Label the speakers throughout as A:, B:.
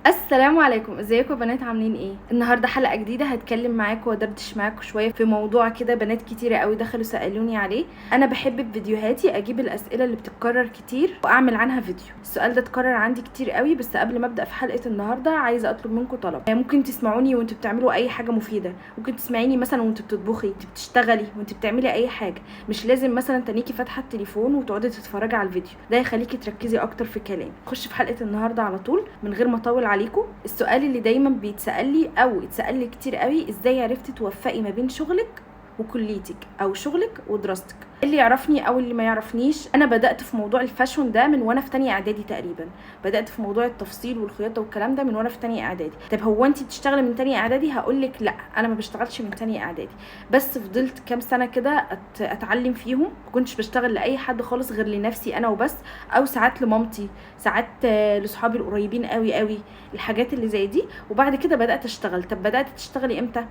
A: السلام عليكم، ازيكم يا بنات؟ عاملين ايه؟ النهارده حلقه جديده هتكلم معاكم وادردش معاكم شويه في موضوع كده. بنات كتيره قوي دخلوا سالوني عليه. انا بحب في فيديوهاتي اجيب الاسئله اللي بتتكرر كتير واعمل عنها فيديو. السؤال ده اتكرر عندي كتير قوي، بس قبل ما ابدا في حلقه النهارده عايزه اطلب منكم طلب. ممكن تسمعوني وانتوا بتعملوا اي حاجه مفيده، ممكن تسمعيني مثلا وانتوا بتطبخي، وانتوا بتشتغلي، وانتوا بتعملي اي حاجه. مش لازم مثلا تنيكي فاتحه التليفون وتقعدي تتفرجي على الفيديو، ده يخليكي تركزي اكتر في كلامي. خش في حلقه النهارده على طول من غير ما اطول عليكم. السؤال اللي دايما بيتسال لي او اتسال لي كتير قوي: ازاي عرفتي توفقي ما بين شغلك وكليتك او شغلك ودراستك؟ اللي يعرفني او اللي ما يعرفنيش، انا بدات في موضوع الفاشون ده من وانا في تانية اعدادي تقريبا. بدات في موضوع التفصيل والخياطه والكلام ده من وانا في تانية اعدادي. طب هو انت بتشتغلي من تانية اعدادي؟ هقول لك لا، انا ما بشتغلش من تانية اعدادي، بس فضلت كام سنه كده اتعلم فيهم. ما كنتش بشتغل لاي حد خالص غير لنفسي انا وبس، او ساعات لمامتي، ساعات لاصحابي القريبين قوي قوي، الحاجات اللي زي دي. وبعد كده بدات اشتغل. طب بدات تشتغلي امتى؟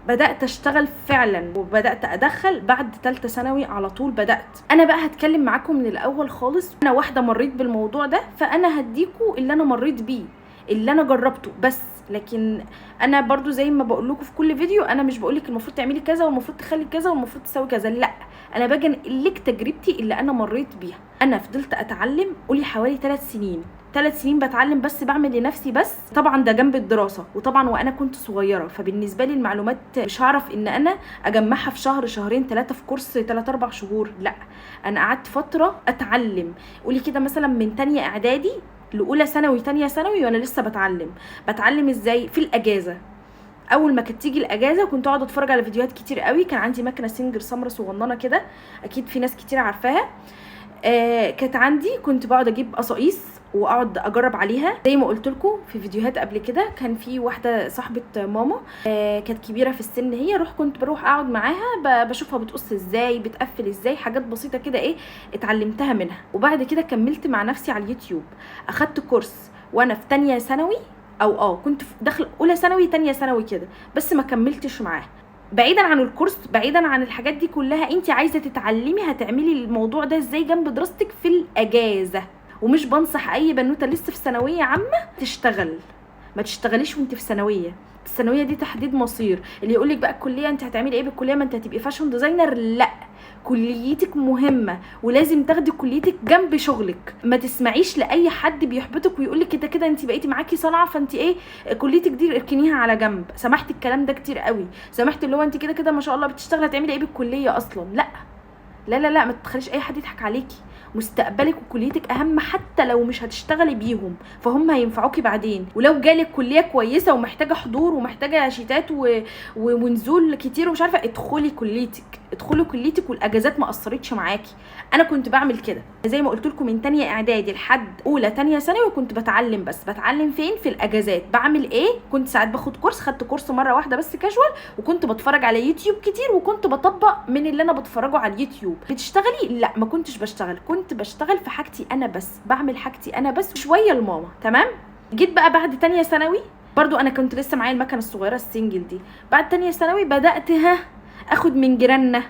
A: بدات اشتغل فعلا وبدات ادخل بعد ثالثه ثانوي على طول. بدات انا بقى هتكلم معاكم من الاول خالص. انا واحده مريت بالموضوع ده، فانا هديكوا اللي انا مريت بيه، اللي انا جربته بس. لكن انا برضو زي ما بقول لكم في كل فيديو، انا مش بقول لك المفروض تعملي كذا والمفروض تخلي كذا والمفروض تسوي كذا، لا، انا باجي انقل لك تجربتي اللي انا مريت بيها. انا فضلت اتعلم قولي حوالي 3 سنين. 3 سنين بتعلم بس، بعمل لنفسي بس. طبعا ده جنب الدراسه، وطبعا وانا كنت صغيره، فبالنسبه لي المعلومات مش هعرف ان انا اجمعها في شهر شهرين 3 في كورس 3 4 شهور، لا. انا قعدت فتره اتعلم، قولي كده مثلا من تانية اعدادي لاولى ثانوي. تانية ثانوي وانا لسه بتعلم ازاي؟ في الاجازه. اول ما كانت تيجي الاجازه كنت اقعد اتفرج على فيديوهات كتير قوي. كان عندي مكنه سينجر سمره صغننه كده، اكيد في ناس كتير عارفاها. كانت عندي، كنت بقعد اجيب قصاقيس واقعد اجرب عليها. زي ما قلت لكم في فيديوهات قبل كده، كان في واحده صاحبه ماما كانت كبيره في السن، هي كنت بروح اقعد معاها بشوفها بتقص ازاي، بتقفل ازاي، حاجات بسيطه كده ايه اتعلمتها منها. وبعد كده كملت مع نفسي على اليوتيوب. اخدت كورس وانا في تانية ثانوي، او كنت داخل اولى ثانوي تانية ثانوي كده، بس ما كملتش معاه. بعيدا عن الكورس، بعيدا عن الحاجات دي كلها، انت عايزه تتعلمي هتعملي الموضوع ده ازاي جنب دراستك في الاجازه. ومش بنصح اي بنوته لسه في ثانويه عامه تشتغل. ما تشتغليش وانت في ثانويه. الثانويه دي تحديد مصير. اللي يقولك بقى الكليه انت هتعملي ايه بالكليه، ما انت هتبقي فاشن ديزاينر، لا. كليتك مهمه ولازم تاخدي كليتك جنب شغلك. ما تسمعيش لاي حد بيحبطك ويقولك كده كده انت بقيتي معاكي صنعه فانت ايه، كليتك دي اركنيها على جنب. سمحت الكلام ده كتير قوي. سمحت اللي هو انت كده كده ما شاء الله بتشتغلي، هتعملي ايه بالكليه اصلا؟ لا لا لا لا، ما تخليش اي حد يضحك عليكي. مستقبلك وكليتك اهم، حتى لو مش هتشتغلي بيهم فهم هينفعوكي بعدين. ولو جالك كليه كويسه ومحتاجه حضور ومحتاجه شيتات ونزول كتير ومش عارفه، ادخلي كليتك، ادخلي كليتك والاجازات ما اثرتش معاكي. انا كنت بعمل كده زي ما قلت لكم من تانية اعدادي لحد اولى تانية ثانوي، وكنت بتعلم بس. بتعلم فين؟ في الاجازات. بعمل ايه؟ كنت ساعات باخد كورس، خدت كورس مره واحده بس كاجوال، وكنت بتفرج على يوتيوب كتير، وكنت بطبق من اللي انا بتفرجه على اليوتيوب. بتشتغلي؟ لا، ما كنتش بشتغل. كنت بشتغل في حاجتي انا بس، بعمل حاجتي انا بس شويه لماما. تمام. جيت بقى بعد تانية ثانوي، برضو انا كنت لسه معايا المكنه الصغيره السنجل دي. بعد تانية ثانوي بدات اخد من جيراننا،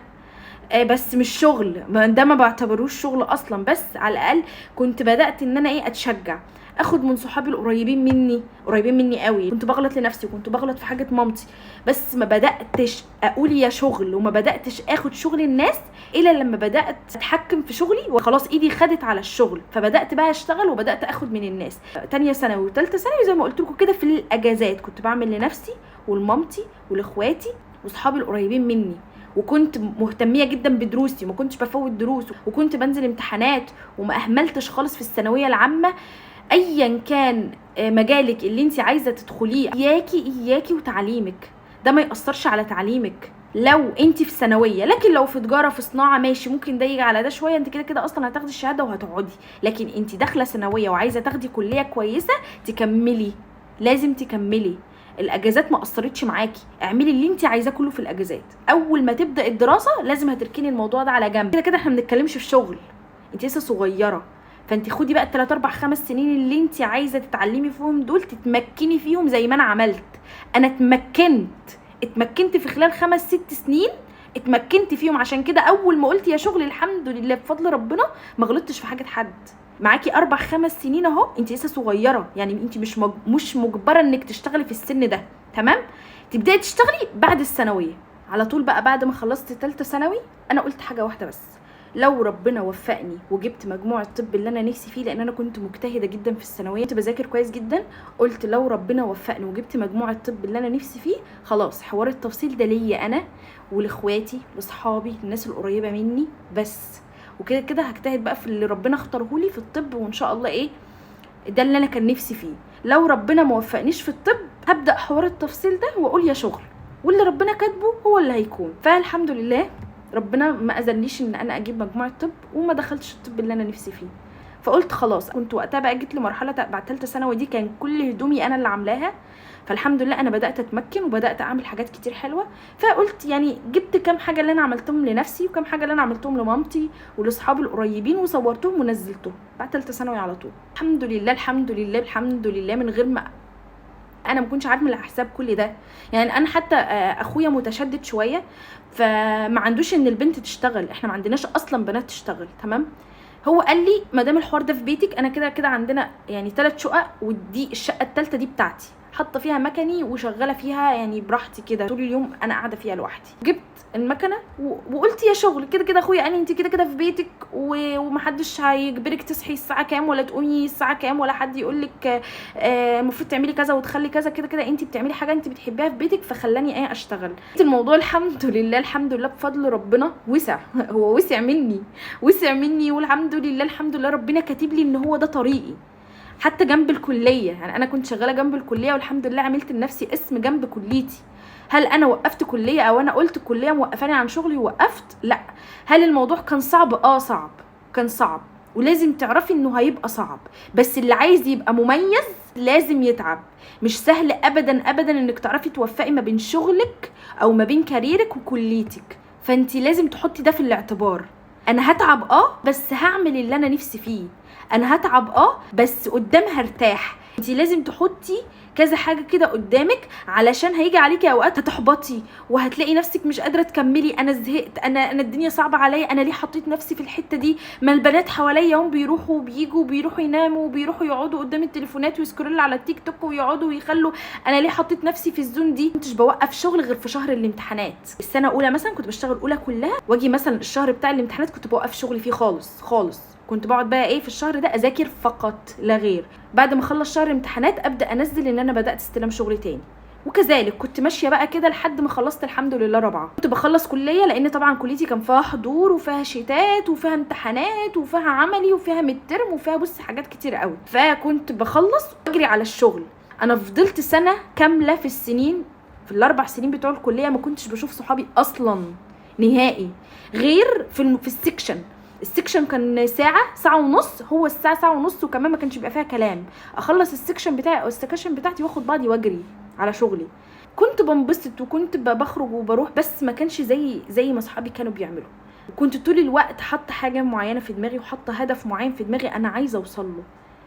A: بس مش شغل، ده ما بعتبروش شغل اصلا، بس على الاقل كنت بدات ان انا ايه، اتشجع. اخد من صحابي القريبين مني، قريبين مني قوي. كنت بغلط لنفسي وكنت بغلط في حاجه مامتي، بس ما بداتش اقول يا شغل، وما بداتش اخد شغل الناس الا لما بدات اتحكم في شغلي وخلاص ايدي خدت على الشغل. فبدات بقى اشتغل وبدات اخد من الناس. تانية ثانوي وثالثه ثانوي زي ما قلت لكم كده، في الاجازات كنت بعمل لنفسي ولمامتي ولاخواتي وصحابي القريبين مني. وكنت مهتميه جدا بدروسي، وما كنتش بفوت دروس، وكنت بنزل امتحانات، وما اهملتش خالص في الثانويه العامه. ايا كان مجالك اللي انت عايزه تدخليه، اياكي وتعليمك، ده ما ياثرش على تعليمك لو انت في ثانويه. لكن لو في تجاره، في صناعه، ماشي، ممكن ده يجي على ده شويه، انت كده كده اصلا هتاخدي الشهاده وهتقعدي. لكن انت داخله ثانويه وعايزه تاخدي كليه كويسه، تكملي، لازم تكملي. الاجازات ما اثرتش معاكي، اعملي اللي انت عايزاه كله في الاجازات. اول ما تبدا الدراسه لازم هتركني الموضوع ده على جنب. كده كده احنا ما بنتكلمش في شغل، انت لسه صغيره، فانت خدي بقى 3 4 5 سنين اللي انت عايزه تتعلمي فيهم دول، تتمكني فيهم زي ما انا عملت. انا اتمكنت في خلال 5 6 سنين، اتمكنت فيهم. عشان كده اول ما قلت يا شغل، الحمد لله بفضل ربنا ما غلطتش في حاجه حد. معاكي 4-5 سنين اهو، انت لسه صغيره، يعني انت مش مجبره انك تشتغلي في السن ده، تمام؟ تبداي تشتغلي بعد الثانويه على طول بقى. بعد ما خلصت ثالثه ثانوي انا قلت حاجه واحده بس، لو ربنا وفقني وجبت مجموع الطب اللي انا نفسي فيه، لان انا كنت مجتهده جدا في الثانويه، كنت بذاكر كويس جدا، قلت لو ربنا وفقني وجبت مجموع الطب اللي انا نفسي فيه، خلاص حوار التفصيل ده ليا انا ولاخواتي لاصحابي الناس القريبه مني بس، وكده كده هجتهد بقى في اللي ربنا اختاره لي في الطب، وان شاء الله ايه ده اللي انا كان نفسي فيه. لو ربنا ما وفقنيش في الطب هبدا حوار التفصيل ده واقول يا شغل، واللي ربنا كاتبه هو اللي هيكون. فالحمد لله ربنا ما اذنليش ان انا اجيب مجموعه طب وما دخلتش الطب اللي انا نفسي فيه. فقلت خلاص، كنت وقتها بقى جيت لمرحله بعد ثالثه ثانوي دي كان كل هدومي انا اللي عاملاها، فالحمد لله انا بدات اتمكن وبدات اعمل حاجات كتير حلوه. فقلت يعني جبت كام حاجه اللي انا عملتهم لنفسي وكام حاجه اللي انا عملتهم لمامتي ولاصحابي القريبين وصورتهم ونزلتهم بعد ثالثه ثانوي على طول. الحمد لله الحمد لله الحمد لله، من غير ما انا ما كنتش عارفه حساب كل ده. يعني انا حتى اخويا متشدد شويه، فما عندوش ان البنت تشتغل، احنا ما عندناش اصلا بنات تشتغل، تمام؟ هو قال لي ما دام الحوار ده في بيتك، انا كده كده عندنا يعني 3 شقق، ودي الشقه الثالثه دي بتاعتي، حاطه فيها مكني وشغاله فيها يعني براحتي كده طول اليوم، انا قاعده فيها لوحدي. جبت المكنه وقلت يا شغل، كده كده اخويا قال لي انت كده كده في بيتك ومحدش هيجبرك تصحي الساعه كام ولا تقومي الساعه كام، ولا حد يقول لك المفروض تعملي كذا وتخلي كذا، كده كده انت بتعملي حاجه انت بتحبيها في بيتك، فخلاني ايه اشتغل. الموضوع الحمد لله الحمد لله بفضل ربنا وسع هو وسع مني والحمد لله الحمد لله، ربنا كاتب لي ان هو ده طريقي. حتى جنب الكليه، يعني انا كنت شغاله جنب الكليه والحمد لله عملت لنفسي اسم جنب كليتي. هل انا وقفت كليه او انا قلت الكليه موقفاني عن شغلي ووقفت؟ لا. هل الموضوع كان صعب؟ صعب، كان صعب، ولازم تعرفي انه هيبقى صعب، بس اللي عايز يبقى مميز لازم يتعب. مش سهل ابدا ابدا انك تعرفي توفقي ما بين شغلك او ما بين كاريرك وكليتك، فانتي لازم تحطي ده في الاعتبار. انا هتعب بس هعمل اللي انا نفسي فيه، انا هتعب بس قدام هرتاح. انتي لازم تحطي كذا حاجه كده قدامك، علشان هيجي عليكي اوقات هتحبطي وهتلاقي نفسك مش قادره تكملي، انا زهقت، انا الدنيا صعبه عليا، انا ليه حطيت نفسي في الحته دي؟ ما البنات حواليا هم بيروحوا وبييجوا وبيروحوا يناموا وبيروحوا يقعدوا قدام التليفونات ويسكرولوا على التيك توك ويقعدوا ويخلوا، انا ليه حطيت نفسي في الزون دي؟ كنتش بوقف شغل غير في شهر الامتحانات. السنه اولى مثلا كنت بشتغل اولى كلها، واجي مثلا الشهر بتاع الامتحانات كنت بوقف شغلي فيه خالص خالص، كنت بقعد بقى ايه في الشهر ده اذاكر فقط لا غير. بعد ما اخلص شهر امتحانات ابدا انزل ان انا بدات استلم شغل تاني، وكذلك كنت ماشيه بقى كده لحد ما خلصت الحمد لله رابعه. كنت بخلص كليه، لان طبعا كليتي كان فيها حضور وفيها شتات وفيها امتحانات وفيها عملي وفيها ميدترم وفيها بص حاجات كتير قوي، فكنت بخلص واجري على الشغل. انا فضلت سنه كامله في السنين، في ال4 سنين بتوع الكليه ما كنتش بشوف صحابي اصلا نهائي، غير في السكشن كان ساعة ونص، هو الساعة ساعة ونص، وكمان ما كانش بيبقى فيها كلام. اخلص السكشن بتاعي او السكشن بتاعتي واخد بعضي واجري على شغلي. كنت بنبسط وكنت بخرج وبروح، بس ما كانش زي ما اصحابي كانوا بيعملوا. كنت طول الوقت حاطه حاجه معينه في دماغي وحاطه هدف معين في دماغي انا عايزه اوصل له،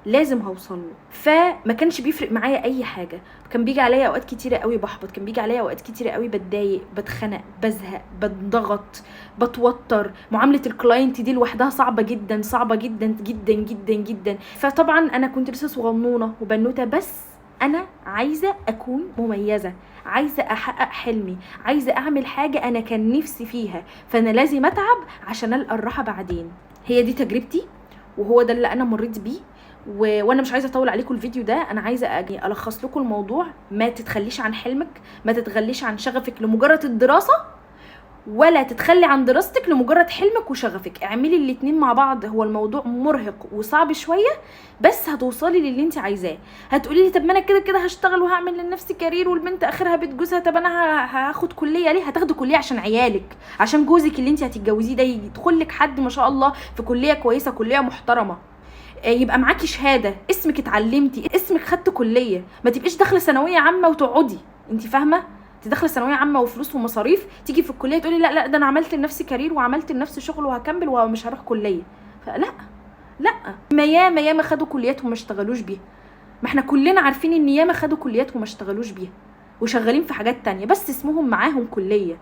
A: لازم هوصل له، فما كانش بيفرق معايا اي حاجه. كان بيجي عليا اوقات كتيره قوي بحبط، كان بيجي عليا اوقات كتيره قوي بتضايق، بتخنق، بزهق، بتضغط، بتوتر. معامله الكلاينت دي لوحدها صعبه جدا، صعبه جدا جدا جدا جدا. فطبعا انا كنت لسه صغنونه وبنوته، بس انا عايزه اكون مميزه، عايزه احقق حلمي، عايزه اعمل حاجه انا كان نفسي فيها، فانا لازم اتعب عشان القى الراحه بعدين. هي دي تجربتي وهو ده اللي انا مريت بيه. وانا مش عايزه اطول عليكم الفيديو ده، انا عايزه اجي الخص لكم الموضوع. ما تتخليش عن حلمك، ما تتغليش عن شغفك لمجرد الدراسه، ولا تتخلي عن دراستك لمجرد حلمك وشغفك. اعملي الاتنين مع بعض. هو الموضوع مرهق وصعب شويه، بس هتوصلي للي انت عايزاه. هتقولي لي طب ما انا كده كده هشتغل وهعمل لنفسي كارير، والبنت اخرها بيت جوزها، طب انا هاخد كليه ليه؟ هتاخدي كليه عشان عيالك، عشان جوزك اللي انت هتتجوزيه ده يدخل لك حد ما شاء الله في كليه كويسه، كليه محترمه، يبقى معاكي شهاده، اسمك اتعلمتي، اسمك خدت كليه. ما تبقيش داخله ثانويه عامه وتقعدي، انت فاهمه؟ انت داخله ثانويه عامه وفلوس ومصاريف، تيجي في الكليه تقولي لا ده انا عملت لنفسي كارير وعملت لنفسي شغل وهكمل ومش هروح كليه. فلا لا، ما ياما خدوا كليات وما اشتغلوش بيها. ما احنا كلنا عارفين ان ياما خدوا كليات وما اشتغلوش بيها، وشغالين في حاجات تانية بس اسمهم معاهم كلية.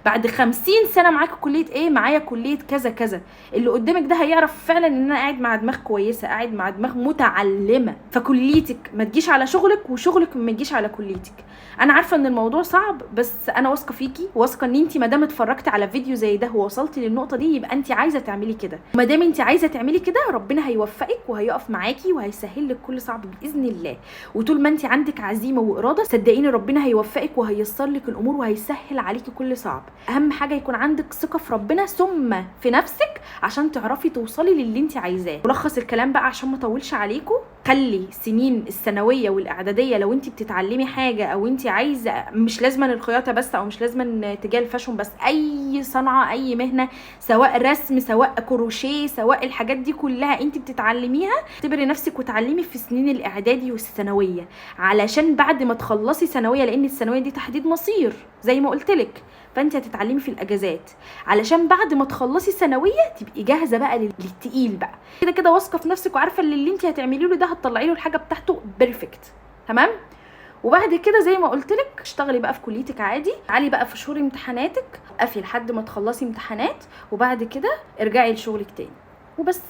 A: بعد 50 سنة معاك كلية ايه؟ معايا كلية كذا كذا. اللي قدامك ده هيعرف فعلا ان انا قاعد مع دماغ كويسة، قاعد مع دماغ متعلمة. فكليتك ما تجيش على شغلك، وشغلك ما تجيش على كليتك. انا عارفة ان الموضوع صعب، بس انا واثقة فيكي، واثقة ان انتي مادام اتفرجتي على فيديو زي ده ووصلتي للنقطة دي يبقى انتي عايزة تعملي كده. مادام انتي عايزة تعملي كده ربنا هيوفقك وهيقف معاكي وهيسهل لك كل صعب باذن الله. وطول ما انتي عندك عزيمة وإرادة صدقيني ربنا هيوفقك وهييسر لك الامور وهيسهل عليكي كل صعب. اهم حاجه يكون عندك ثقه في ربنا ثم في نفسك عشان تعرفي توصلي للي انت عايزاه. ملخص الكلام بقى عشان ما اطولش عليكم، خلي سنين الثانويه والاعداديه لو انت بتتعلمي حاجه او انت عايزه، مش لازما الخياطه بس او مش لازما تجاه الفاشون بس، اي صنعه اي مهنه، سواء رسم سواء كروشيه سواء الحاجات دي كلها انت بتتعلميها، اعتبري نفسك وتعلمي في سنين الاعدادي والثانويه علشان بعد ما تخلصي ثانويه، لان الثانويه دي تحديد مصير زي ما قلت لك، فانت هتتعلمي في الاجازات علشان بعد ما تخلصي ثانويه تبقي جاهزه بقى للتقيل بقى. كده كده واثقه في نفسك وعارفه اللي انت هتعملي له ده هتطلعي له الحاجه بتاعته بيرفكت تمام. وبعد كده زي ما قلت لك اشتغلي بقى في كليتك عادي، تعالي بقى في شهور امتحاناتك قفي لحد ما تخلصي امتحانات، وبعد كده ارجعي لشغلك تاني وبس.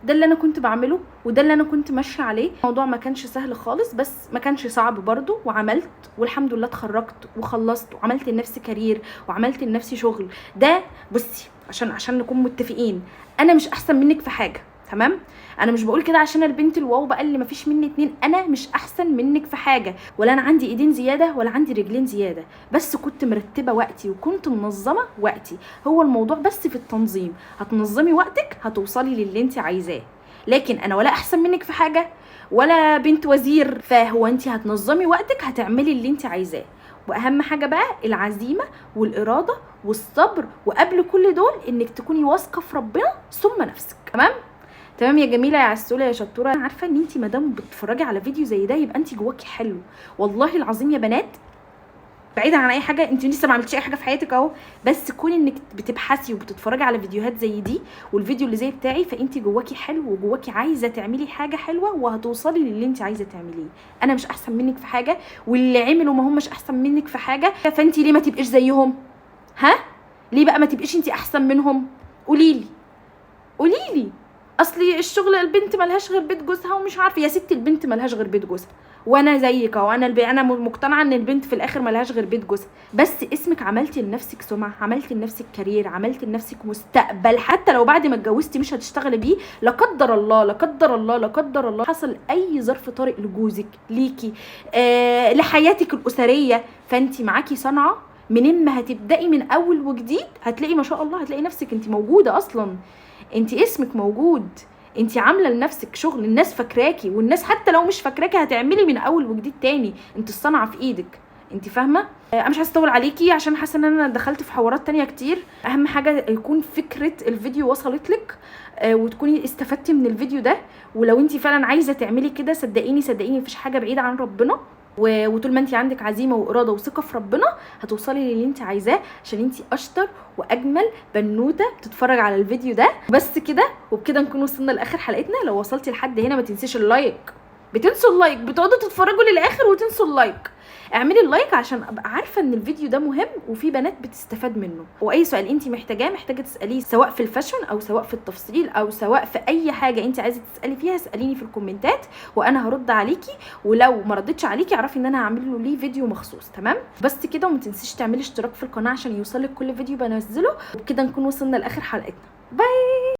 A: ده اللي انا كنت بعمله وده اللي انا كنت ماشيه عليه. الموضوع ما كانش سهل خالص بس ما كانش صعب برضو، وعملت والحمد لله اتخرجت وخلصت وعملت لنفسي كارير وعملت لنفسي شغل. ده بصي عشان نكون متفقين، انا مش احسن منك في حاجه تمام. انا مش بقول كده عشان البنت الواو بقى اللي مفيش مني اتنين، انا مش احسن منك في حاجه، ولا انا عندي ايدين زياده ولا عندي رجلين زياده، بس كنت مرتبه وقتي وكنت منظمه وقتي. هو الموضوع بس في التنظيم، هتنظمي وقتك هتوصلي للي انت عايزاه. لكن انا ولا احسن منك في حاجه ولا بنت وزير، فهو انت هتنظمي وقتك هتعملي اللي انت عايزاه. واهم حاجه بقى العزيمه والاراده والصبر، وقبل كل دول انك تكوني واثقه في ربنا ثم نفسك. تمام يا جميله يا عسوله يا شطوره. انا عارفه ان انت مادام بتتفرجي على فيديو زي ده يبقى انت جواكي حلو، والله العظيم يا بنات، بعيدا عن اي حاجه، انت لسه ما عملتيش اي حاجه في حياتك اهو، بس كون انك بتبحثي وبتتفرجي على فيديوهات زي دي والفيديو اللي زي بتاعي، فانت جواكي حلو وجواكي عايزه تعملي حاجه حلوه وهتوصلي للي انت عايزه تعمليه. انا مش احسن منك في حاجه، واللي عملوا ما همش احسن منك في حاجه، فانت ليه ما تبقيش زيهم؟ ها ليه بقى ما تبقيش انت احسن منهم؟ قوليلي اصلي الشغل البنت ملهاش غير بيت جوزها ومش عارفه. يا ستي البنت ملهاش غير بيت جوزها، وانا زيك اهو، انا مقتنعه ان البنت في الاخر ملهاش غير بيت جوزها، بس اسمك عملتي لنفسك سمعه، عملتي لنفسك كارير، عملتي لنفسك مستقبل. حتى لو بعد ما اتجوزتي مش هتشتغلي بيه، لا قدر الله لا قدر الله لا قدر الله حصل اي ظرف طارئ لجوزك ليكي لحياتك الاسريه، فانت معاكي صنعه منين ما هتبداي من اول وجديد هتلاقي ما شاء الله، هتلاقي نفسك انت موجوده اصلا، انت اسمك موجود، انت عامله لنفسك شغل، الناس فاكراكي، والناس حتى لو مش فاكراكي هتعملي من اول وجديد تاني، انت الصنعه في ايدك. انت فاهمه؟ انا مش هستطول عليكي عشان حاسه ان انا دخلت في حوارات تانية كتير. اهم حاجه يكون فكره الفيديو وصلت لك وتكوني استفدتي من الفيديو ده. ولو انت فعلا عايزه تعملي كده صدقيني مفيش حاجه بعيده عن ربنا، وطول ما انت عندك عزيمه واراده وثقه في ربنا هتوصلي للي انت عايزاه، عشان انت اشطر واجمل بنوته بتتفرج على الفيديو ده. بس كده وبكده نكون وصلنا لاخر حلقتنا. لو وصلتي لحد هنا ما تنسيش اللايك، بتنسوا اللايك، بتقعدوا تتفرجوا للاخر وتنسوا اللايك. اعملي اللايك عشان ابقى عارفه ان الفيديو ده مهم وفي بنات بتستفاد منه. واي سؤال انت محتاجه تساليه سواء في الفاشن او سواء في التفصيل او سواء في اي حاجه انت عايزه تسالي فيها، اساليني في الكومنتات وانا هرد عليكي، ولو ما ردتش عليكي اعرفي ان انا هعمل له ليه فيديو مخصوص. تمام؟ بس كده، وما تنسيش تعملي اشتراك في القناه عشان يوصلك كل فيديو بنزله. وبكده نكون وصلنا لاخر حلقتنا. باي.